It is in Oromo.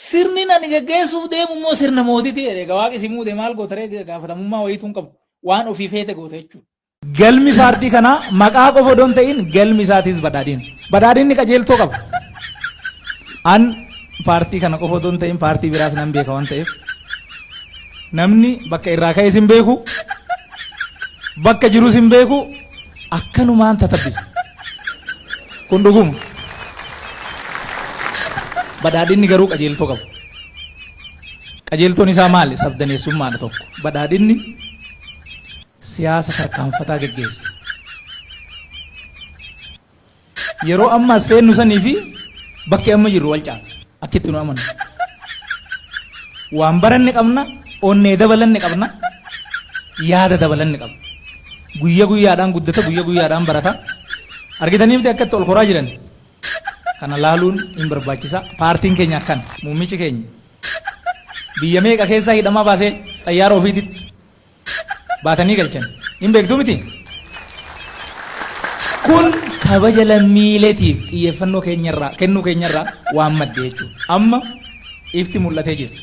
sirni ani gaggeessuuf deemu immoo sirna mootiiti jedhe gawaaqi si muude maal gootaree gaafatamummaa wayiituun qabu waan ofii feete goote jechuudha. Galmi paartii kanaa maqaa qofa odoon ta'in galmi isaatis badhaadhiin. Badhaadhiinni qajeeltoo qaba. An paartii kana qofa odoon ta'in paartii biraas nan beeka waan ta'eef namni bakka irraa ka'es hin beeku bakka jirus hin beeku akkanumaan tatabbisa. Kun dhuguma. Badhaadhinni garuu qajeeltoo qabu. Qajeeltoon isaa maali? Sabdaneessummaadha tokko. Badhaadhinni siyaasa tarkaanfataa gaggeessa. Yeroo amma seennu sanii fi bakki amma jirru wal caala. Akkitti nu amannu. Waan baranne qabna, onnee dabalanne qabna, yaada dabalanne qabna. Guyyaa guyyaadhaan guddata, guyyaa guyyaadhaan barata. Argitanii miti akkatti ol koraa jiran. Kana laaluun hin barbaachisa. Paartiin keenya akkan muummichi keenya biyya meeqa keessaa hidhamaa baasee xayyaara ofiititti baatanii galchan hin beektu miti. Kun kabaja lammiileetiif xiyyeeffannoo kennuu keenyarraa waan madde jechuudha. Amma ifti mul'atee jira.